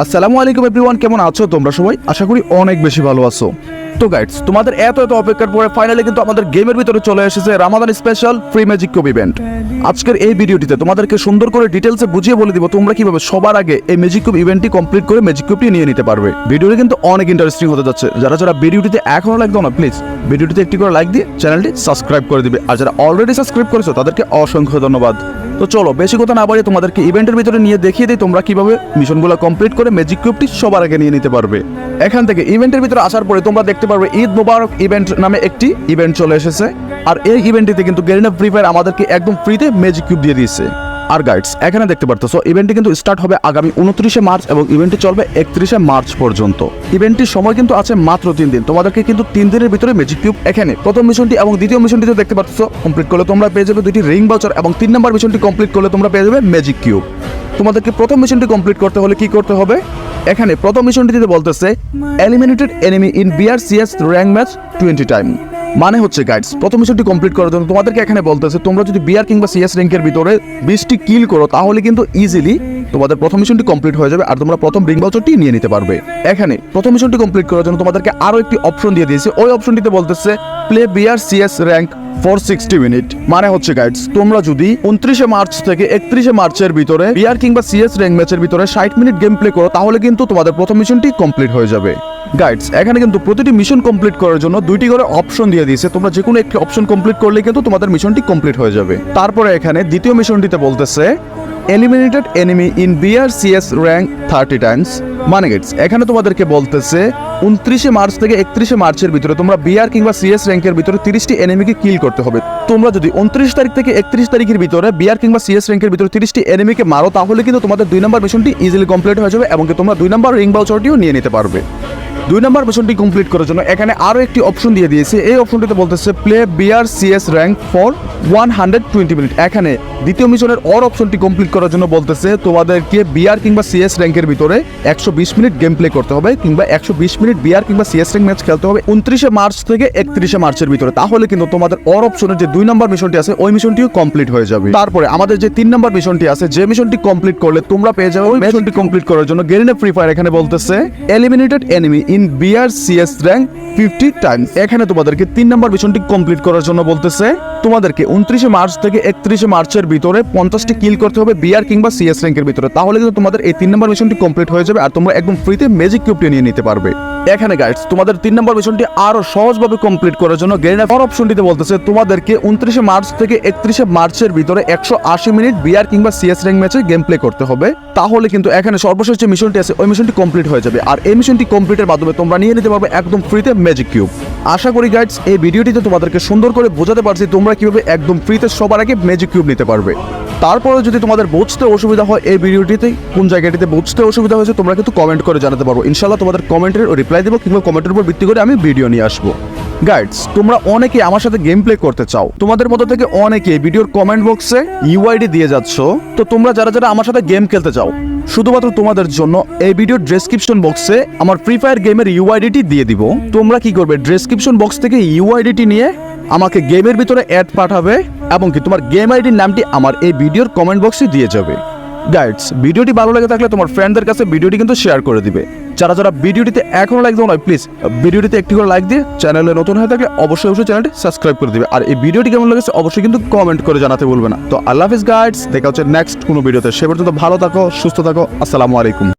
আসসালামু আলাইকুম এভরিওয়ান, কেমন আছো তোমরা সবাই? আশা করি অনেক বেশি ভালো আছো। তো গাইডস, তোমাদের এত অপেক্ষার পরে ফাইনালি কিন্তু আমাদের গেমের ভিতরে চলে এসেছে Ramadan special free magic cube event. আজকের এই ভিডিওটিতে তোমাদেরকে সুন্দর করে ডিটেইলসে বুঝিয়ে বলে দিব তোমরা কিভাবে সবার আগে এই ম্যাজিক কিউব ইভেন্টটি কমপ্লিট করে ম্যাজিক কিউবটি নিয়ে নিতে পারবে। ভিডিওটি কিন্তু অনেক ইন্টারেস্টিং হতে যাচ্ছে। যারা ভিডিওটিতে এখনো লাইক দাও না, প্লিজ ভিডিওটিতে একটি করে লাইক দিয়ে চ্যানেলটি সাবস্ক্রাইব করে দিবে। আর যারা অলরেডি সাবস্ক্রাইব করেছো তাদেরকে অসংখ্য ধন্যবাদ। তো চলো বেশি কথা না বাড়িয়ে তোমাদেরকে ইভেন্টের ভিতরে নিয়ে দেখিয়ে দিই তোমরা কিভাবে মিশনগুলো কমপ্লিট করে ম্যাজিক কিউবটি সবার আগে নিয়ে নিতে পারবে। এখান থেকে ইভেন্টের ভিতরে আসার পরে তোমরা দেখতে পারবে ঈদ মোবারক ইভেন্ট নামে একটি ইভেন্ট চলে এসেছে। আর এই ইভেন্টটিতে কিন্তু গেরিনা ফ্রি ফায়ার আমাদেরকে একদম ফ্রিতে ম্যাজিক কিউব দিয়ে দিয়েছে। আর গাইডস, এখানে দেখতে পারতেছো ইভেন্টটি কিন্তু স্টার্ট হবে আগামী 29শে মার্চ এবং ইভেন্টটি চলবে 31শে মার্চ পর্যন্ত। ইভেন্টটির সময় কিন্তু আছে মাত্র 3 দিন। তোমাদেরকে কিন্তু 3 দিনের ভিতরে ম্যাজিক কিউব এখানে প্রথম মিশনটি এবং দ্বিতীয় মিশনটিতে দেখতে পাচ্ছ কমপ্লিট করলে তোমরা পেয়ে যাবে 2টি রিং ভাউচার এবং 3 নম্বর মিশনটি কমপ্লিট করলে তোমরা পেয়ে যাবে ম্যাজিক কিউব। তোমাদেরকে প্রথম মিশনটি কমপ্লিট করতে হলে কি করতে হবে? এখানে প্রথম মিশনটিতে বলতেছে eliminated enemy in BRCS rank match 20 time. মানে হচ্ছে গাইডস, প্রথম মিশনটি কমপ্লিট করার জন্য তোমাদেরকে এখানে বলতেছে তোমরা যদি বিআর কিংবা সিএস র্যাঙ্কের ভিতরে 20টি কিল করো তাহলে কিন্তু ইজিলি তোমাদের প্রথম মিশনটি কমপ্লিট হয়ে যাবে আর তোমরা প্রথম রিং ভাউচারটি নিয়ে নিতে পারবে। এখানে প্রথম মিশনটি কমপ্লিট করার জন্য তোমাদেরকে আরো একটি অপশন দিয়ে দিয়েছে। ওই অপশনটিতে বলতেছে play BRCS rank for 60 minute. মানে হচ্ছে গাইডস, তোমরা যদি 29শে মার্চ থেকে 31শে মার্চের ভিতরে বিআর কিংবা সিএস র্যাঙ্ক ম্যাচের ভিতরে 60 মিনিট গেম প্লে করো তাহলে কিন্তু তোমাদের প্রথম মিশনটি কমপ্লিট হয়ে যাবে। গাইডস, এখানে কিন্তু প্রতিটি মিশন কমপ্লিট করার জন্য 2টি করে অপশন দিয়ে দিয়েছে। তোমরা যে কোনো একটি অপশন কমপ্লিট করলে কিন্তু তোমাদের মিশনটি কমপ্লিট হয়ে যাবে। তারপরে এখানে দ্বিতীয় মিশনটিতে বলতেছে eliminated enemy in BRCS rank 30 times. মানে গাইডস, এখানে তোমাদেরকে বলতেছে 29শে মার্চ থেকে 31শে মার্চের ভিতরে তোমরা বিআর কিংবা সিএস র্যাঙ্কের ভিতরে 30টি এনিমিকে কিল করতে হবে। তোমরা যদি 29 তারিখ থেকে 31 তারিখের ভিতরে বিআর কিংবা সিএস র্যাঙ্কের ভিতরে 30টি এনিমিকে মারো তাহলে কিন্তু তোমাদের 2 নম্বর মিশনটি ইজিলি কমপ্লিট হয়ে যাবে এবং তোমরা 2 নম্বর রিং ভাউচারটিও নিয়ে নিতে পারবে। 2 নম্বর মিশনটি কমপ্লিট করার জন্য এখানে আরো একটি অপশন দিয়ে দিয়েছে। এই অপশনটিতে বলতেছে play BRCS rank for 120 minute. এখানে দ্বিতীয় মিশনের অর অপশনটি কমপ্লিট করার জন্য বলতেছে তোমাদেরকে বিআর কিংবা সিএস র্যাঙ্কের ভিতরে 120 মিনিট গেম প্লে করতে হবে কিংবা 120 মিনিট বিআর কিংবা সিএস র্যাঙ্ক ম্যাচ খেলতে হবে 29শে মার্চ থেকে 31শে মার্চের ভিতরে। তাহলে কিন্তু তোমাদের অর অপশনের যে 2 নম্বর মিশনটি আছে ওই মিশনটিও কমপ্লিট হয়ে যাবে। তারপরে আমাদের যে 3 নম্বর মিশনটি আছে, যে মিশনটি কমপ্লিট করলে তোমরা পেয়ে যাবে ওই মিশনটি কমপ্লিট করার জন্য গেরিনা ফ্রি ফায়ার এখানে বলতেছে eliminated enemy in BRCS rank 50 times. এখানে তোমাদেরকে 3 নম্বর মিশনটি কমপ্লিট করার জন্য বলতেছে তোমাদেরকে 29শে মার্চ থেকে 31শে মার্চের ভিতরে 50টি কিল করতে হবে বিআর কিংবা সিএস র্যাঙ্কের ভিতরে। তাহলে কিন্তু তোমাদের এই 3 নম্বর মিশনটি কমপ্লিট হয়ে যাবে আর তোমরা একদম ফ্রিতে ম্যাজিক কিউবটি নিয়ে নিতে পারবে। এখানে গাইডস, তোমাদের 3 নম্বর মিশনটি আরো সহজভাবে কমপ্লিট করার জন্য গেরিনা ফর অপশনটিতে বলতেছে তোমাদেরকে 29শে মার্চ থেকে 31শে মার্চের ভিতরে 180 মিনিট বিআর কিংবা সিএস র্যাঙ্ক ম্যাচে গেম প্লে করতে হবে। তাহলে কিন্তু এখানে সর্বশেষ যে মিশনটি আছে ওই মিশনটি কমপ্লিট হয়ে যাবে আর এই মিশনটি কমপ্লিটের মাধ্যমে তোমরা নিয়ে নিতে পারবে একদম ফ্রিতে ম্যাজিক কিউব। আশা করি গাইডস এই ভিডিওটিতে তোমাদেরকে সুন্দর করে বোঝাতে পারছি তোমরা কিভাবে একদম ফ্রিতে সবার আগে ম্যাজিক কিউব নিতে পারবে। তারপরে যদি তোমাদের বুঝতে অসুবিধা হয় এই ভিডিওটিতে কোন জায়গাটিতে বুঝতে অসুবিধা হয়েছে তোমরা কিন্তু কমেন্ট করে জানাতে পারো। ইনশাআল্লাহ তোমাদের কমেন্টের রিপ্লাই দেবো কিংবা কমেন্টের উপর ভিত্তি করে আমি ভিডিও নিয়ে আসবো। গাইডস, তোমরা অনেকে আমার সাথে গেম প্লে করতে চাও। তোমাদের মধ্যে থেকে অনেকে ভিডিওর কমেন্ট বক্সে ইউআইডি দিয়ে যাচ্ছ। তো তোমরা যারা আমার সাথে গেম খেলতে চাও, শুধুমাত্র তোমাদের জন্য এই ভিডিওর ডেসক্রিপশন বক্সে আমার ফ্রি ফায়ার গেমের ইউআইডিটি দিয়ে দিব। তোমরা কি করবে, ডেসক্রিপশন বক্স থেকে ইউআইডিটি নিয়ে আমাকে গেমের ভিতরে অ্যাড পাঠাবে এবং কি তোমার গেম আইডির নামটি আমার এই ভিডিওর কমেন্ট বক্সে দিয়ে যাবে। গাইডস, ভিডিওটি ভালো লাগে থাকলে তোমার ফ্রেন্ডদের কাছে ভিডিওটি কিন্তু শেয়ার করে দিবে। যারা ভিডিওটিতে এখনো লাইক দাও না, প্লিজ ভিডিওটিতে একটি করে লাইক দিয়ে চ্যানেলে নতুন হয়ে থাকলে অবশ্যই চ্যানেলটি সাবস্ক্রাইব করে দিবে। আর এই ভিডিওটি কেমন লেগেছে অবশ্যই কিন্তু কমেন্ট করে জানাতে ভুলবে না। তো আল্লাহ হাফেজ গাইডস, দেখা হচ্ছে নেক্সট কোনো ভিডিওতে। সে পর্যন্ত ভালো থাকো, সুস্থ থাকো। আসসালামু আলাইকুম।